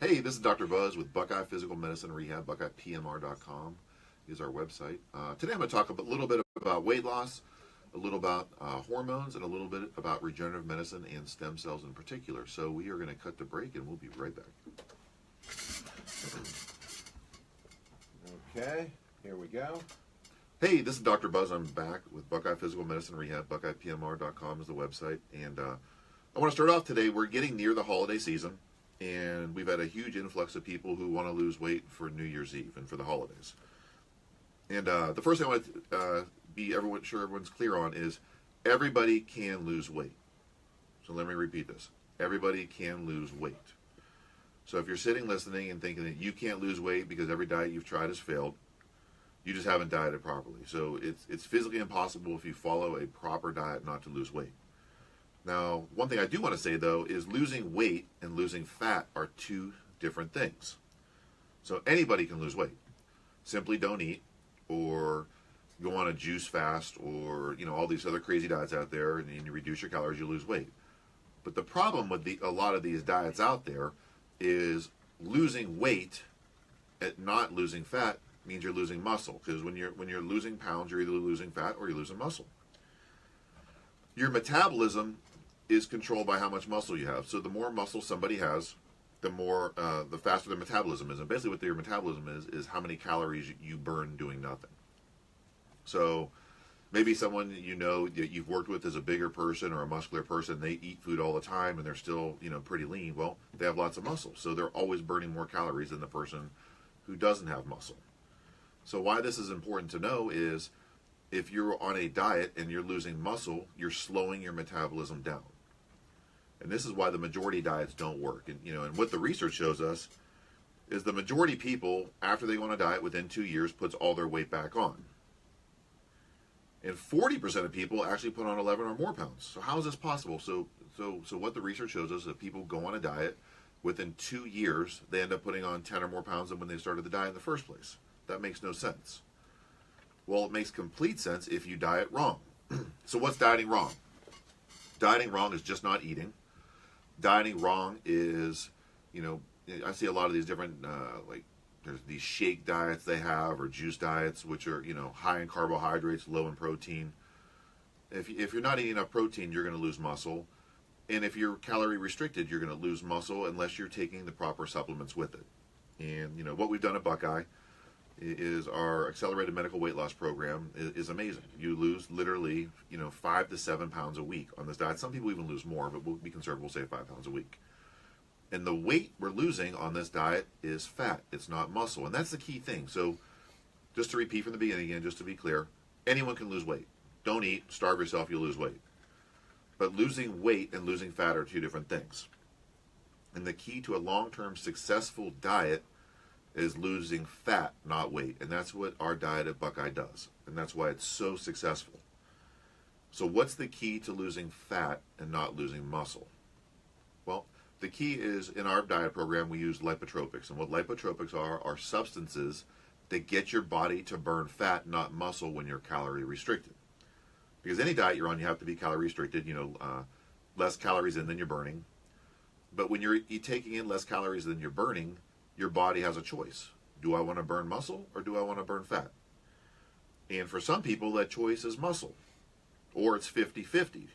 Hey, this is Dr. Buzz with Buckeye Physical Medicine Rehab. BuckeyePMR.com is our website. Today I'm going to talk a little bit about weight loss, a little about hormones, and a little bit about regenerative medicine and stem cells in particular. So we are going to cut the break and we'll be right back. Okay, here we go. Hey, this is Dr. Buzz. I'm back with Buckeye Physical Medicine Rehab. BuckeyePMR.com is the website. And I want to start off today. We're getting near the holiday season, and we've had a huge influx of people who want to lose weight for New Year's Eve and for the holidays. And the first thing I want to be sure everyone's clear on is everybody can lose weight. So let me repeat this. Everybody can lose weight. So if you're sitting listening and thinking that you can't lose weight because every diet you've tried has failed, you just haven't dieted properly. So it's physically impossible if you follow a proper diet not to lose weight. Now, one thing I do want to say, though, is losing weight and losing fat are two different things. So anybody can lose weight. Simply don't eat, or go on a juice fast, or all these other crazy diets out there, and you reduce your calories, you lose weight. But the problem with a lot of these diets out there is losing weight and not losing fat means you're losing muscle, because when you're losing pounds, you're either losing fat or you're losing muscle. Your metabolism is controlled by how much muscle you have. So the more muscle somebody has, the faster their metabolism is. And basically what your metabolism is how many calories you burn doing nothing. So maybe someone that you've worked with is a bigger person or a muscular person. They eat food all the time and they're still pretty lean. Well, they have lots of muscle, so they're always burning more calories than the person who doesn't have muscle. So why this is important to know is if you're on a diet and you're losing muscle, you're slowing your metabolism down. And this is why the majority diets don't work. And what the research shows us is the majority people, after they go on a diet, within 2 years, puts all their weight back on. And 40% of people actually put on 11 or more pounds. So how is this possible? So what the research shows us is that people go on a diet, within 2 years, they end up putting on 10 or more pounds than when they started the diet in the first place. That makes no sense. Well, it makes complete sense if you diet wrong. So what's dieting wrong? Dieting wrong is just not eating. Dieting wrong is, I see a lot of these different, there's these shake diets they have, or juice diets, which are, high in carbohydrates, low in protein. If you're not eating enough protein, you're going to lose muscle. And if you're calorie restricted, you're going to lose muscle unless you're taking the proper supplements with it. And, what we've done at Buckeye is our accelerated medical weight loss program is amazing. You lose literally, 5 to 7 pounds a week on this diet. Some people even lose more, but we'll be conservative. We'll say 5 pounds a week. And the weight we're losing on this diet is fat. It's not muscle. And that's the key thing. So just to repeat from the beginning again, just to be clear, anyone can lose weight. Don't eat, starve yourself, you'll lose weight. But losing weight and losing fat are two different things. And the key to a long-term successful diet is losing fat, not weight. And that's what our diet at Buckeye does. And that's why it's so successful. So what's the key to losing fat and not losing muscle? Well, the key is in our diet program, we use lipotropics. And what lipotropics are substances that get your body to burn fat, not muscle, when you're calorie restricted. Because any diet you're on, you have to be calorie restricted, less calories in than you're burning. But when you're taking in less calories than you're burning, your body has a choice. Do I want to burn muscle or do I want to burn fat? And for some people, that choice is muscle. Or it's 50-50.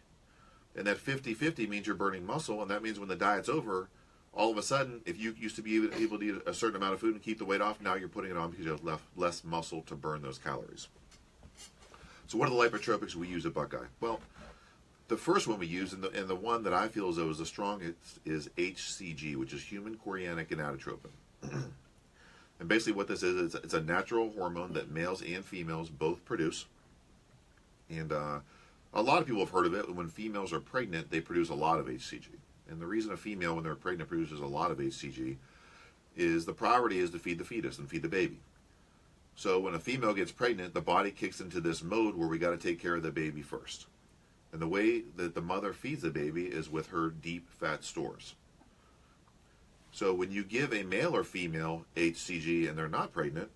And that 50-50 means you're burning muscle, and that means when the diet's over, all of a sudden, if you used to be able to eat a certain amount of food and keep the weight off, now you're putting it on because you have less muscle to burn those calories. So what are the lipotropics we use at Buckeye? Well, the first one we use, and the one that I feel as though is the strongest, is HCG, which is human chorionic gonadotropin. And basically what this is, it's a natural hormone that males and females both produce. And a lot of people have heard of it. When females are pregnant, they produce a lot of HCG. And the reason a female, when they're pregnant, produces a lot of HCG is the priority is to feed the fetus and feed the baby. So when a female gets pregnant, the body kicks into this mode where we got to take care of the baby first. And the way that the mother feeds the baby is with her deep fat stores. So when you give a male or female HCG and they're not pregnant,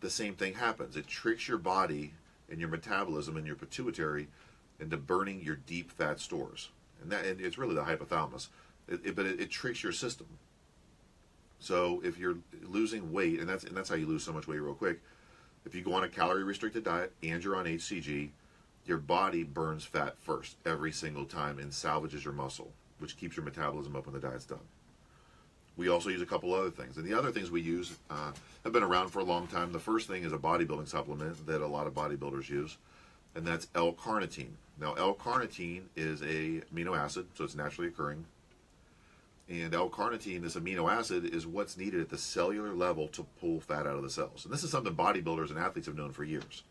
the same thing happens. It tricks your body and your metabolism and your pituitary into burning your deep fat stores. And it's really the hypothalamus. But it tricks your system. So if you're losing weight, and that's how you lose so much weight real quick. If you go on a calorie restricted diet and you're on HCG, your body burns fat first every single time and salvages your muscle, which keeps your metabolism up when the diet's done. We also use a couple other things. And the other things we use have been around for a long time. The first thing is a bodybuilding supplement that a lot of bodybuilders use, and that's L-carnitine. Now, L-carnitine is a amino acid, so it's naturally occurring. And L-carnitine, this amino acid, is what's needed at the cellular level to pull fat out of the cells. And this is something bodybuilders and athletes have known for years.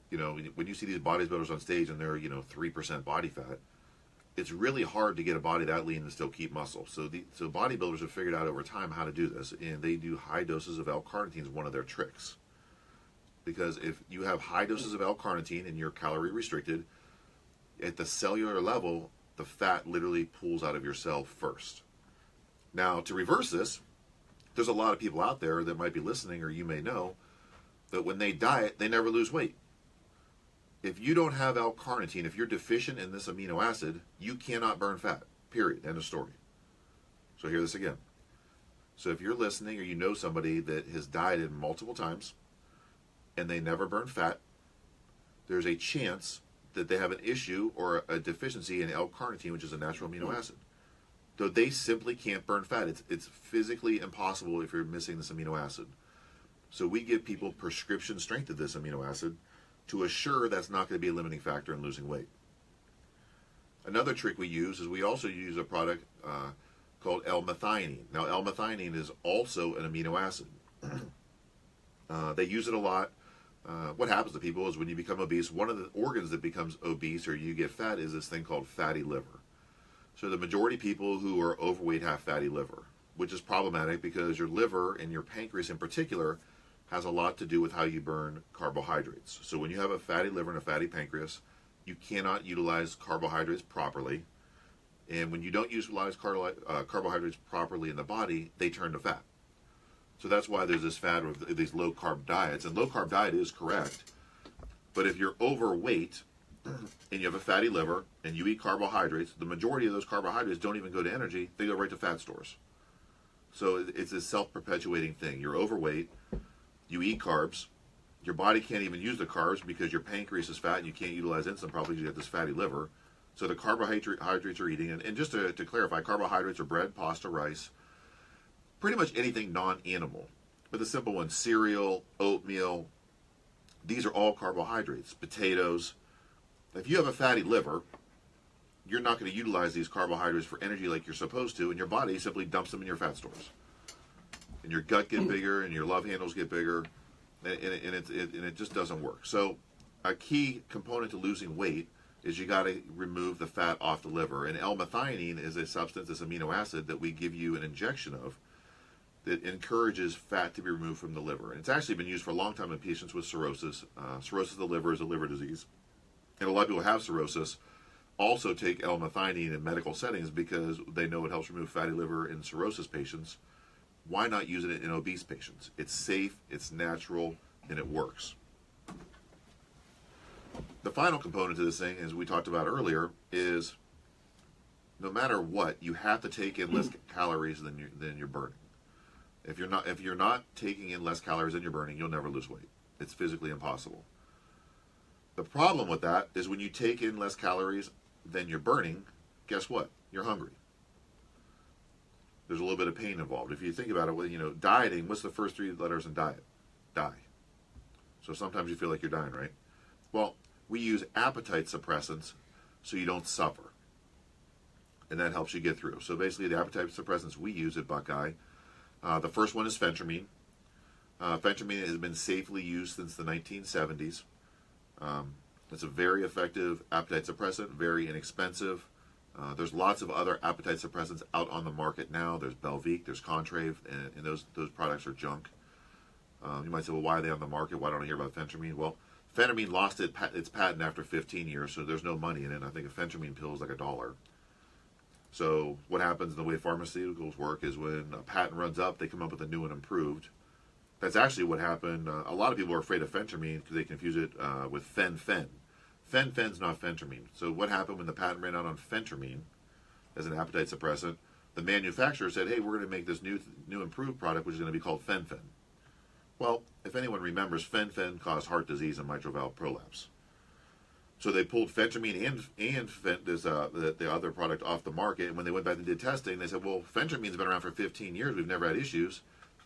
You know, when you see these bodybuilders on stage and they're, 3% body fat, it's really hard to get a body that lean and still keep muscle. So bodybuilders have figured out over time how to do this, and they do high doses of L-carnitine as one of their tricks. Because if you have high doses of L-carnitine and you're calorie restricted, at the cellular level, the fat literally pulls out of your cell first. Now, to reverse this, there's a lot of people out there that might be listening, or you may know, that when they diet, they never lose weight. If you don't have L-carnitine, if you're deficient in this amino acid, you cannot burn fat, period, end of story. So hear this again. So if you're listening or you know somebody that has dieted multiple times and they never burn fat, there's a chance that they have an issue or a deficiency in L-carnitine, which is a natural amino acid. Though they simply can't burn fat. It's physically impossible if you're missing this amino acid. So we give people prescription strength of this amino acid to assure that's not going to be a limiting factor in losing weight. Another trick we use is we also use a product called L-methionine. Now, L-methionine is also an amino acid. They use it a lot. What happens to people is when you become obese, one of the organs that becomes obese or you get fat is this thing called fatty liver. So the majority of people who are overweight have fatty liver, which is problematic because your liver and your pancreas in particular has a lot to do with how you burn carbohydrates. So when you have a fatty liver and a fatty pancreas, you cannot utilize carbohydrates properly. And when you don't utilize carbohydrates properly in the body, they turn to fat. So that's why there's this fad of these low-carb diets. And low-carb diet is correct. But if you're overweight and you have a fatty liver and you eat carbohydrates, the majority of those carbohydrates don't even go to energy. They go right to fat stores. So it's a self-perpetuating thing. You're overweight. You eat carbs, your body can't even use the carbs because your pancreas is fat and you can't utilize insulin properly because you have this fatty liver. So the carbohydrates are eating. And just to clarify, carbohydrates are bread, pasta, rice, pretty much anything non-animal. But the simple ones, cereal, oatmeal, these are all carbohydrates. Potatoes. If you have a fatty liver, you're not going to utilize these carbohydrates for energy like you're supposed to, and your body simply dumps them in your fat stores. And your gut get bigger, and your love handles get bigger, and it just doesn't work. So a key component to losing weight is you got to remove the fat off the liver. And L-methionine is a substance, this amino acid, that we give you an injection of that encourages fat to be removed from the liver. And it's actually been used for a long time in patients with cirrhosis. Cirrhosis of the liver is a liver disease. And a lot of people who have cirrhosis also take L-methionine in medical settings because they know it helps remove fatty liver in cirrhosis patients. Why not use it in obese patients? It's safe, it's natural, and it works. The final component to this thing, as we talked about earlier, is no matter what, you have to take in less calories than you're burning. If you're not taking in less calories than you're burning, you'll never lose weight. It's physically impossible. The problem with that is when you take in less calories than you're burning, guess what? You're hungry. There's a little bit of pain involved. If you think about it, dieting, what's the first three letters in diet? Die. So sometimes you feel like you're dying, right? Well, we use appetite suppressants so you don't suffer. And that helps you get through. So basically the appetite suppressants we use at Buckeye, the first one is phentermine. Phentermine has been safely used since the 1970s. It's a very effective appetite suppressant, very inexpensive. There's lots of other appetite suppressants out on the market now. There's Belviq, there's Contrave, and those products are junk. You might say, well, why are they on the market? Why don't I hear about phentermine? Well, phentermine lost its patent after 15 years, so there's no money in it. I think a phentermine pill is like $1. So what happens in the way pharmaceuticals work is when a patent runs up, they come up with a new and improved. That's actually what happened. A lot of people are afraid of phentermine because they confuse it with fen-phen. Fen-phen's not phentermine. So what happened when the patent ran out on phentermine as an appetite suppressant? the manufacturer said, hey, we're going to make this new improved product, which is going to be called fen-phen. Well, if anyone remembers, fen-phen caused heart disease and mitral valve prolapse. So they pulled phentermine and the other product off the market. And when they went back and did testing, they said, well, phentermine's been around for 15 years. We've never had issues.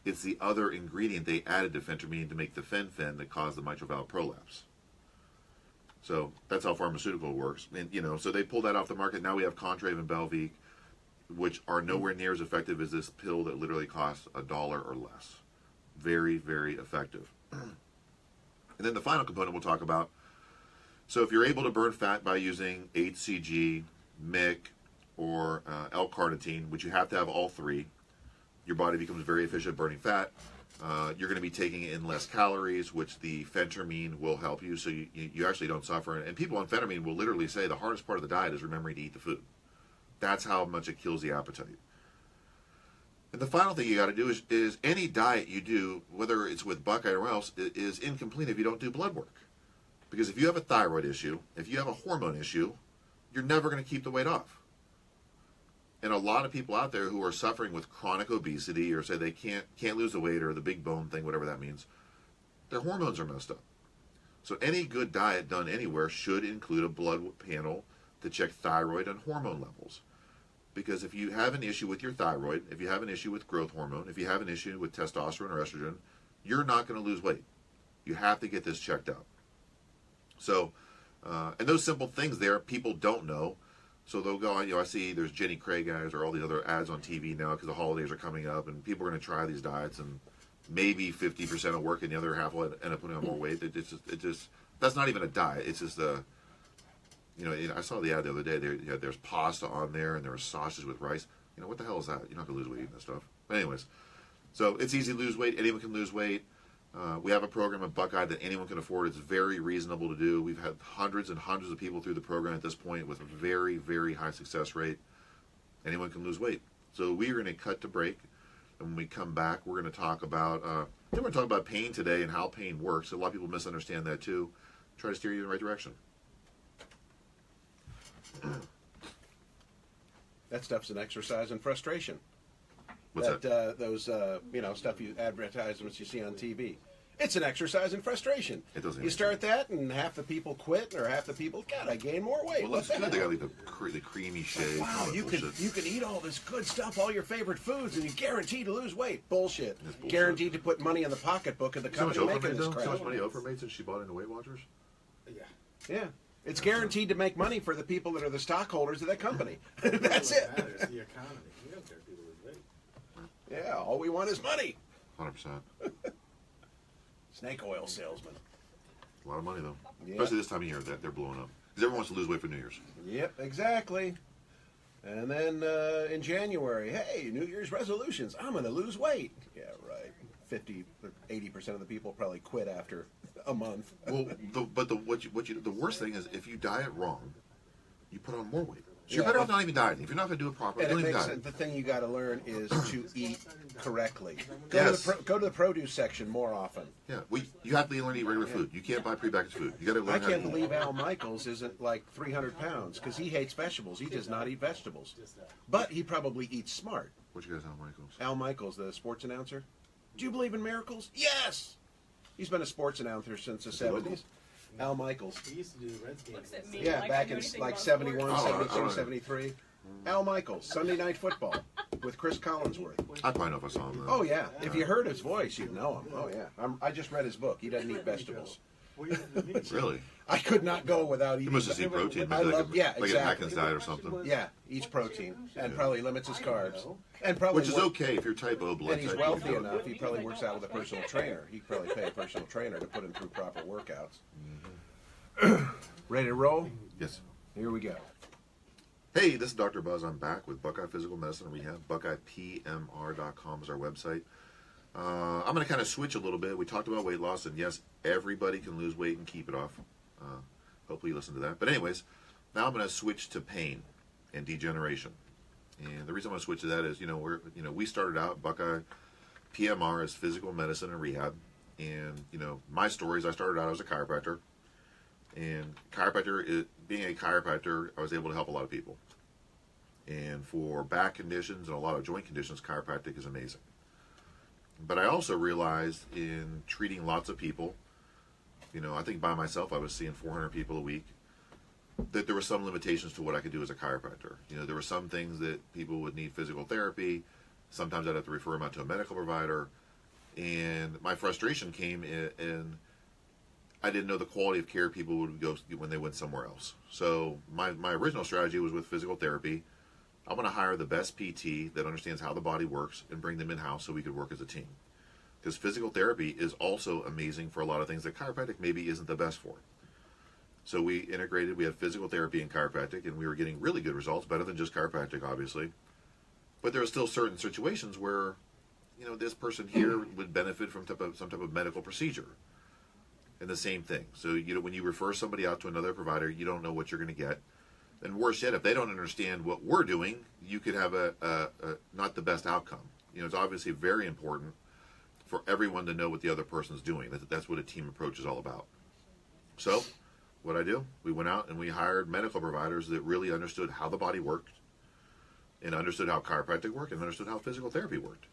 It's the other ingredient they added to phentermine to make the fen-phen that caused the mitral valve prolapse. So that's how pharmaceutical works. And, so they pulled that off the market. Now we have Contrave and Belviq, which are nowhere near as effective as this pill that literally costs $1 or less. Very, very effective. And then the final component we'll talk about. So if you're able to burn fat by using HCG, MIC, or L-carnitine, which you have to have all three, your body becomes very efficient at burning fat. You're going to be taking in less calories, which the phentermine will help you, so you actually don't suffer. And people on phentermine will literally say the hardest part of the diet is remembering to eat the food. That's how much it kills the appetite. And the final thing you got to do is any diet you do, whether it's with Buckeye or else, is incomplete if you don't do blood work. Because if you have a thyroid issue, if you have a hormone issue, you're never going to keep the weight off. And a lot of people out there who are suffering with chronic obesity or say they can't lose the weight or the big bone thing, whatever that means, their hormones are messed up. So any good diet done anywhere should include a blood panel to check thyroid and hormone levels. Because if you have an issue with your thyroid, if you have an issue with growth hormone, if you have an issue with testosterone or estrogen, you're not going to lose weight. You have to get this checked out. So, and those simple things there, people don't know. So they'll go on, I see there's Jenny Craig guys or all the other ads on TV now because the holidays are coming up and people are going to try these diets and maybe 50% will work and the other half will end up putting on more weight. It just that's not even a diet. It's just I saw the ad the other day. There's pasta on there and there was sausage with rice. What the hell is that? You're not going to lose weight eating that stuff. But anyways, so it's easy to lose weight. Anyone can lose weight. We have a program at Buckeye that anyone can afford. It's very reasonable to do. We've had hundreds and hundreds of people through the program at this point with a very, very high success rate. Anyone can lose weight. So we are going to cut to break. And when we come back, we're going to talk about pain today and how pain works. A lot of people misunderstand that too. Try to steer you in the right direction. That stuff's an exercise in frustration. What's that? Those advertisements you see on TV. It's an exercise in frustration. It doesn't. You start that, and half the people quit, or half the people, God, I gain more weight. Well, that's good. They got like the creamy shake. Wow, you can eat all this good stuff, all your favorite foods, and you're guaranteed to lose weight. Bullshit. Guaranteed to put money in the pocketbook of the company making this crap. So much money Oprah made since she bought into Weight Watchers? Yeah. It's guaranteed to make money for the people that are the stockholders of that company. That's it. It's the economy. We don't care if people lose weight. Yeah, all we want is money. 100%. Snake oil salesman. A lot of money, though. Yeah. Especially this time of year, that they're blowing up. Because everyone wants to lose weight for New Year's. Yep, exactly. And then in January, hey, New Year's resolutions. I'm going to lose weight. Yeah, right. 80% of the people probably quit after a month. Well, the worst thing is if you diet wrong, you put on more weight. So you're better off not even dieting. If you're not going to do it properly, don't even diet. The thing you got to learn is to eat correctly. Yes. Go to the produce section more often. Yeah, you have to learn to eat regular food. You can't buy prepackaged food. You got to learn. I can't believe Al Michaels isn't like 300 pounds because he hates vegetables. He does not eat vegetables, but he probably eats smart. What you guys, Al Michaels? Al Michaels, the sports announcer. Do you believe in miracles? Yes. He's been a sports announcer since the 70s. Al Michaels. He used to do the Redskins. Yeah, back in like 71, 72, 73. Al Michaels, Sunday Night Football with Chris Collinsworth. I probably know if I saw him. Oh, yeah. If you heard his voice, you'd know him. Oh, yeah. I just read his book. He doesn't eat vegetables. Really? I could not go without eating. He must just eat protein. I love, yeah, like exactly. an Atkins diet or something. Yeah, eats protein and probably limits his carbs. And probably which is okay if you're type O blood type. And he's wealthy enough. He probably works out with a personal trainer. He'd probably pay a personal trainer to put him through proper workouts. Ready to roll? Yes. Here we go. Hey, this is Dr. Buzz. I'm back with Buckeye Physical Medicine and Rehab. BuckeyePMR.com is our website. I'm going to kind of switch a little bit. We talked about weight loss, and yes, everybody can lose weight and keep it off. Hopefully you listen to that. But anyways, now I'm going to switch to pain and degeneration. And the reason I'm going to switch to that is, we started out Buckeye PMR as physical medicine and rehab. And, my story is I started out as a chiropractor. And being a chiropractor, I was able to help a lot of people. And for back conditions and a lot of joint conditions, chiropractic is amazing. But I also realized in treating lots of people, I think by myself I was seeing 400 people a week, that there were some limitations to what I could do as a chiropractor. There were some things that people would need physical therapy. Sometimes I'd have to refer them out to a medical provider. And my frustration came in I didn't know the quality of care people would go when they went somewhere else. So my original strategy was with physical therapy. I want to hire the best PT that understands how the body works and bring them in-house so we could work as a team. Because physical therapy is also amazing for a lot of things that chiropractic maybe isn't the best for. So we integrated, we had physical therapy and chiropractic, and we were getting really good results, better than just chiropractic, obviously. But there are still certain situations where, this person here would benefit from some type of medical procedure. And the same thing. So, when you refer somebody out to another provider, you don't know what you're going to get. And worse yet, if they don't understand what we're doing, you could have a not the best outcome. It's obviously very important for everyone to know what the other person's doing. That's what a team approach is all about. So, what I do, we went out and we hired medical providers that really understood how the body worked and understood how chiropractic worked and understood how physical therapy worked.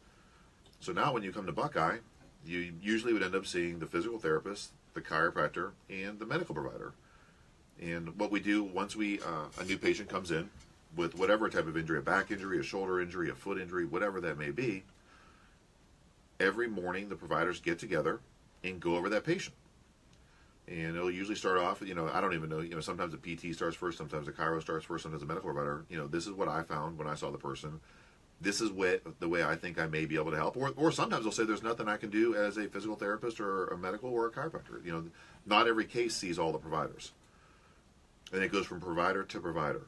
So now when you come to Buckeye, you usually would end up seeing the physical therapist, the chiropractor, and the medical provider. And what we do once a new patient comes in with whatever type of injury, a back injury, a shoulder injury, a foot injury, whatever that may be, every morning the providers get together and go over that patient. And it'll usually start off, I don't even know, sometimes the PT starts first, sometimes the chiro starts first, sometimes the medical provider. This is what I found when I saw the person. This is the way I think I may be able to help. Or sometimes they'll say there's nothing I can do as a physical therapist or a medical or a chiropractor. Not every case sees all the providers. And it goes from provider to provider.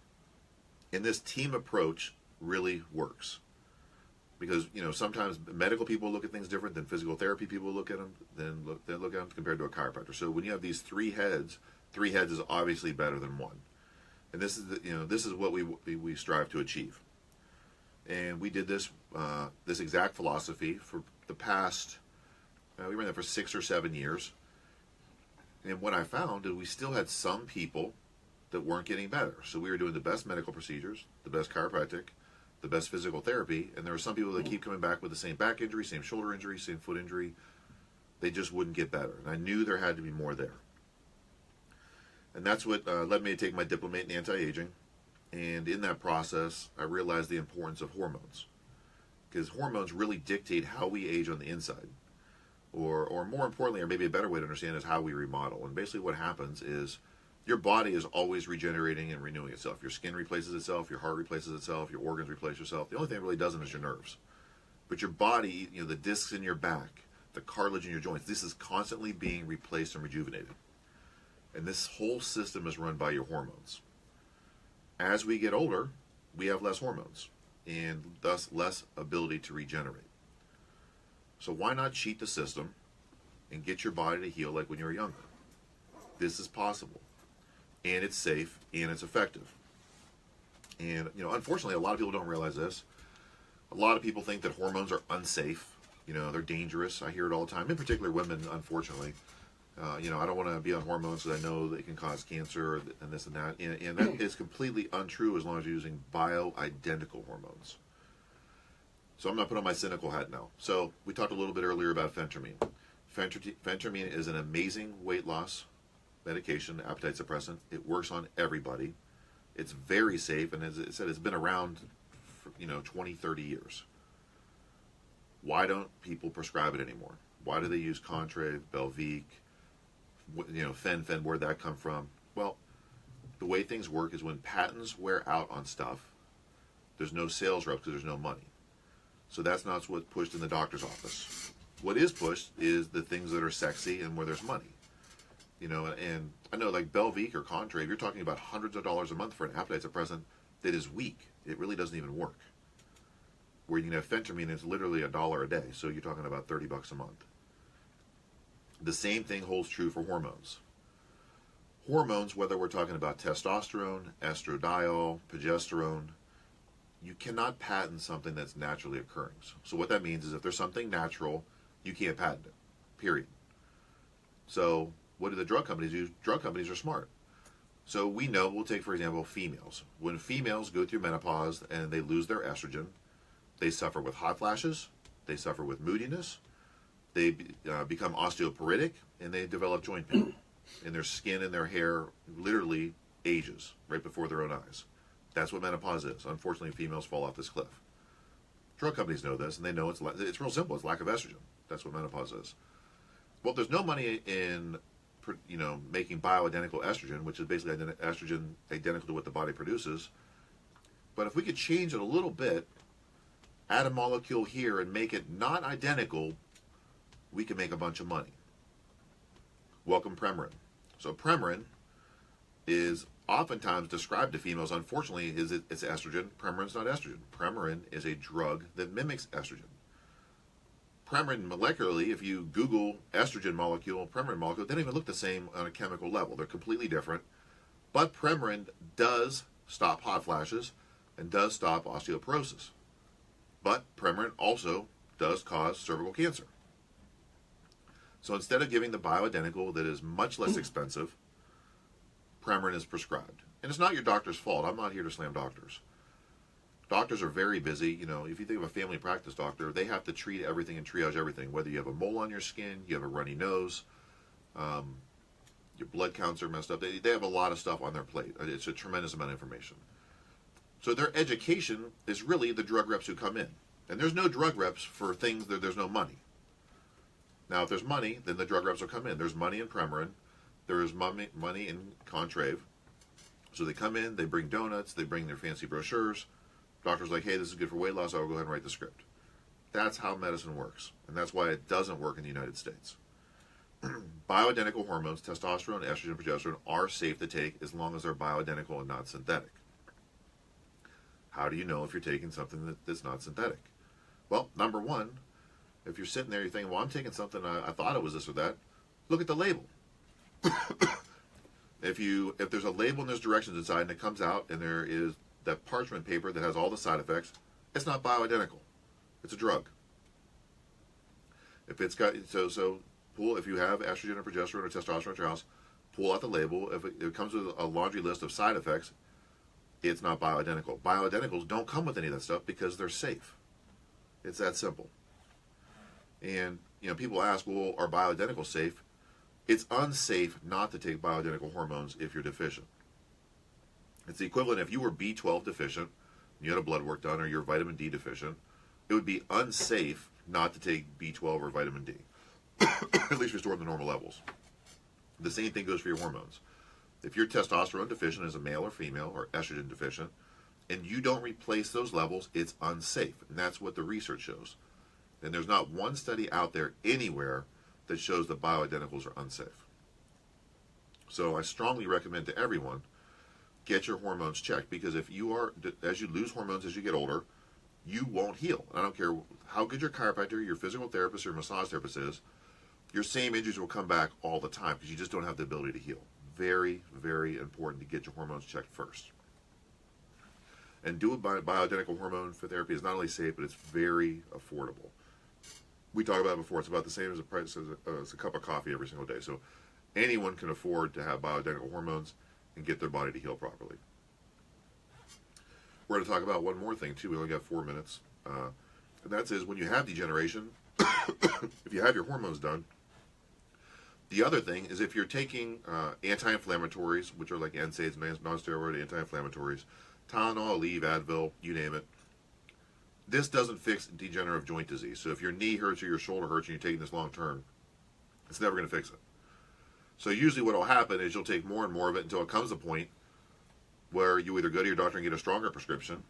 And this team approach really works. Because, sometimes medical people look at things different than physical therapy people look at them, than look at them compared to a chiropractor. So when you have these three heads is obviously better than one. And this is what we strive to achieve. And we did this exact philosophy for the past, we ran that for 6 or 7 years. And what I found is we still had some people that weren't getting better. So we were doing the best medical procedures, the best chiropractic, the best physical therapy, and there were some people that keep coming back with the same back injury, same shoulder injury, same foot injury. They just wouldn't get better. And I knew there had to be more there. And that's what led me to take my diplomate in anti-aging. And in that process, I realized the importance of hormones. Because hormones really dictate how we age on the inside. Or more importantly, or maybe a better way to understand is how we remodel. And basically what happens is your body is always regenerating and renewing itself. Your skin replaces itself, your heart replaces itself, your organs replace yourself. The only thing it really doesn't is your nerves. But your body, the discs in your back, the cartilage in your joints, this is constantly being replaced and rejuvenated. And this whole system is run by your hormones. As we get older, we have less hormones and thus less ability to regenerate. So why not cheat the system and get your body to heal like when you were younger? This is possible. And it's safe, and it's effective. And, unfortunately, a lot of people don't realize this. A lot of people think that hormones are unsafe. They're dangerous. I hear it all the time, in particular women, unfortunately. I don't want to be on hormones because I know they can cause cancer and this and that. And that is completely untrue as long as you're using bioidentical hormones. So I'm not putting on my cynical hat now. So we talked a little bit earlier about phentermine. Phentermine is an amazing weight loss medication, appetite suppressant. It works on everybody. It's very safe, and as I said, it's been around for 20, 30 years. Why don't people prescribe it anymore? Why do they use Contrave, Belviq, Fen, where'd that come from? Well, the way things work is when patents wear out on stuff, there's no sales reps because there's no money. So that's not what's pushed in the doctor's office. What is pushed is the things that are sexy and where there's money. And I know like Belviq or Contrave, you're talking about hundreds of dollars a month for an appetite suppressant that is weak. It really doesn't even work. Where you can have phentermine, it's literally $1 a day. So you're talking about $30 a month. The same thing holds true for hormones. Hormones, whether we're talking about testosterone, estradiol, progesterone, you cannot patent something that's naturally occurring. So what that means is if there's something natural, you can't patent it, period. So what do the drug companies do? Drug companies are smart. So we know, we'll take, for example, females. When females go through menopause and they lose their estrogen, they suffer with hot flashes, they suffer with moodiness, they become osteoporotic, and they develop joint pain. And their skin and their hair literally ages right before their own eyes. That's what menopause is. Unfortunately, females fall off this cliff. Drug companies know this, and they know it's real simple. It's lack of estrogen. That's what menopause is. Well, there's no money in making bioidentical estrogen, which is basically estrogen identical to what the body produces. But if we could change it a little bit, add a molecule here and make it not identical, we can make a bunch of money. Welcome Premarin. So Premarin is oftentimes described to females, unfortunately, it's estrogen. Premarin's not estrogen. Premarin is a drug that mimics estrogen. Premarin molecularly, if you Google estrogen molecule, Premarin molecule, they don't even look the same on a chemical level. They're completely different. But Premarin does stop hot flashes and does stop osteoporosis. But Premarin also does cause cervical cancer. So instead of giving the bioidentical that is much less expensive, Premarin is prescribed. And it's not your doctor's fault. I'm not here to slam doctors. Doctors are very busy. If you think of a family practice doctor, they have to treat everything and triage everything. Whether you have a mole on your skin, you have a runny nose, your blood counts are messed up. They have a lot of stuff on their plate. It's a tremendous amount of information. So their education is really the drug reps who come in. And there's no drug reps for things that there's no money. Now, if there's money, then the drug reps will come in. There's money in Premarin. There is money in Contrave. So they come in, they bring donuts, they bring their fancy brochures. Doctor's like, hey, this is good for weight loss. I'll go ahead and write the script. That's how medicine works. And that's why it doesn't work in the United States. Bioidentical hormones, testosterone, estrogen, progesterone, are safe to take as long as they're bioidentical and not synthetic. How do you know if you're taking something that's not synthetic? Well, number one, if you're sitting there, you're thinking, well, I'm taking something, I thought it was this or that. Look at the label. If there's a label and there's directions inside and it comes out and there is that parchment paper that has all the side effects, it's not bioidentical. It's a drug. If it's got, if you have estrogen or progesterone or testosterone at your house, pull out the label. If it comes with a laundry list of side effects, it's not bioidentical. Bioidenticals don't come with any of that stuff because they're safe. It's that simple. And, people ask, well, are bioidenticals safe? It's unsafe not to take bioidentical hormones if you're deficient. It's the equivalent if you were B12 deficient, you had a blood work done, or you're vitamin D deficient, it would be unsafe not to take B12 or vitamin D. At least restore the normal levels. The same thing goes for your hormones. If you're testosterone deficient as a male or female, or estrogen deficient, and you don't replace those levels, it's unsafe. And that's what the research shows. And there's not one study out there anywhere that shows that bioidenticals are unsafe. So I strongly recommend to everyone, get your hormones checked, because as you lose hormones as you get older, you won't heal. And I don't care how good your chiropractor, your physical therapist, or massage therapist is, your same injuries will come back all the time because you just don't have the ability to heal. Very, very important to get your hormones checked first. And doing bioidentical hormone for therapy is not only safe, but it's very affordable. We talked about it before. It's about the same as the price as a cup of coffee every single day. So anyone can afford to have bioidentical hormones and get their body to heal properly. We're going to talk about one more thing, too. We only got 4 minutes. And that is when you have degeneration, if you have your hormones done, the other thing is if you're taking anti-inflammatories, which are like NSAIDs, non-steroid anti-inflammatories, Tylenol, Aleve, Advil, you name it, this doesn't fix degenerative joint disease. So if your knee hurts or your shoulder hurts and you're taking this long term, it's never going to fix it. So usually what will happen is you'll take more and more of it until it comes a point where you either go to your doctor and get a stronger prescription,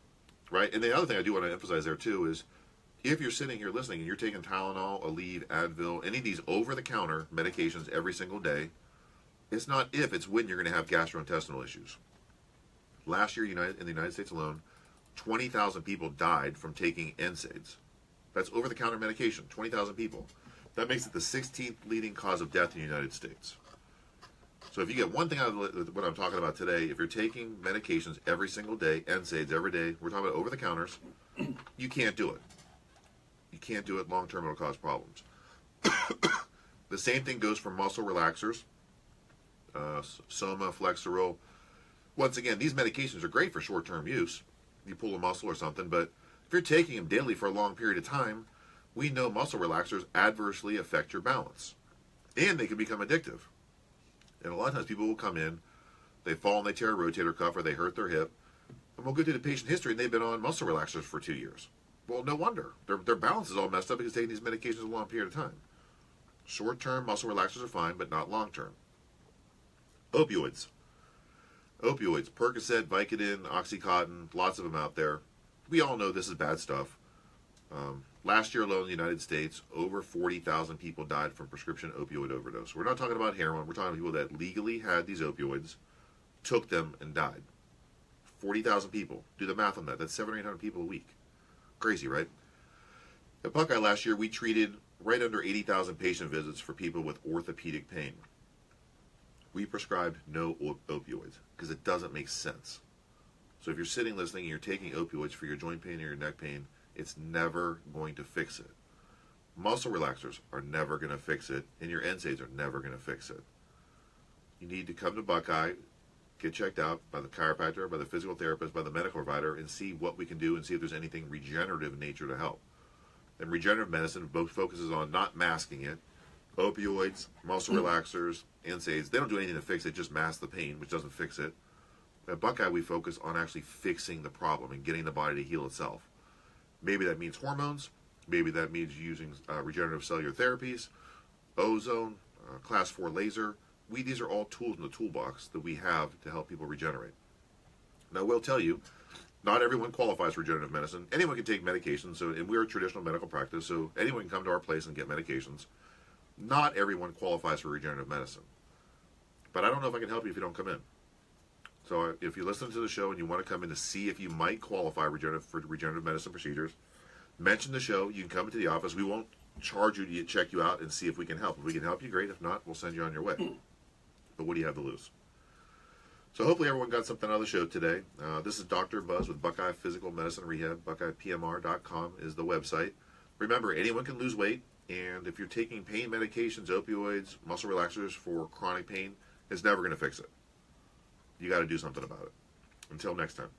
right? And the other thing I do want to emphasize there too is if you're sitting here listening and you're taking Tylenol, Aleve, Advil, any of these over-the-counter medications every single day, it's not if, it's when you're going to have gastrointestinal issues. Last year in the United States alone, 20,000 people died from taking NSAIDs. That's over-the-counter medication, 20,000 people. That makes it the 16th leading cause of death in the United States. So if you get one thing out of what I'm talking about today, if you're taking medications every single day, NSAIDs every day, we're talking about over-the-counters, you can't do it. You can't do it long-term, it'll cause problems. The same thing goes for muscle relaxers, Soma, Flexeril, Once again, these medications are great for short-term use. You pull a muscle or something, but if you're taking them daily for a long period of time, we know muscle relaxers adversely affect your balance. And they can become addictive. And a lot of times people will come in, they fall and they tear a rotator cuff or they hurt their hip, and we'll go through the patient history and they've been on muscle relaxers for 2 years. Well, no wonder. Their balance is all messed up because they're taking these medications a long period of time. Short-term muscle relaxers are fine, but not long-term. Opioids. Opioids, Percocet, Vicodin, Oxycontin, lots of them out there. We all know this is bad stuff. Last year alone in the United States, over 40,000 people died from prescription opioid overdose. We're not talking about heroin. We're talking about people that legally had these opioids, took them, and died. 40,000 people. Do the math on that. That's 700 or 800 people a week. Crazy, right? At Buckeye last year, we treated right under 80,000 patient visits for people with orthopedic pain. We prescribed no opioids because it doesn't make sense. So if you're sitting listening and you're taking opioids for your joint pain or your neck pain, it's never going to fix it. Muscle relaxers are never going to fix it, and your NSAIDs are never going to fix it. You need to come to Buckeye, get checked out by the chiropractor, by the physical therapist, by the medical provider, and see what we can do and see if there's anything regenerative in nature to help. And regenerative medicine both focuses on not masking it. Opioids, muscle relaxers, NSAIDs, they don't do anything to fix it, just mask the pain, which doesn't fix it. At Buckeye, we focus on actually fixing the problem and getting the body to heal itself. Maybe that means hormones. Maybe that means using regenerative cellular therapies, ozone, class 4 laser. These are all tools in the toolbox that we have to help people regenerate. Now, I will tell you, not everyone qualifies for regenerative medicine. Anyone can take medications, and we're a traditional medical practice, so anyone can come to our place and get medications. Not everyone qualifies for regenerative medicine. But I don't know if I can help you if you don't come in. So if you listen to the show and you want to come in to see if you might qualify for regenerative medicine procedures, mention the show. You can come into the office. We won't charge you to check you out and see if we can help. If we can help you, great. If not, we'll send you on your way. But what do you have to lose? So hopefully everyone got something out of the show today. This is Dr. Buzz with Buckeye Physical Medicine Rehab. BuckeyePMR.com is the website. Remember, anyone can lose weight. And if you're taking pain medications, opioids, muscle relaxers for chronic pain, it's never going to fix it. You got to do something about it. Until next time.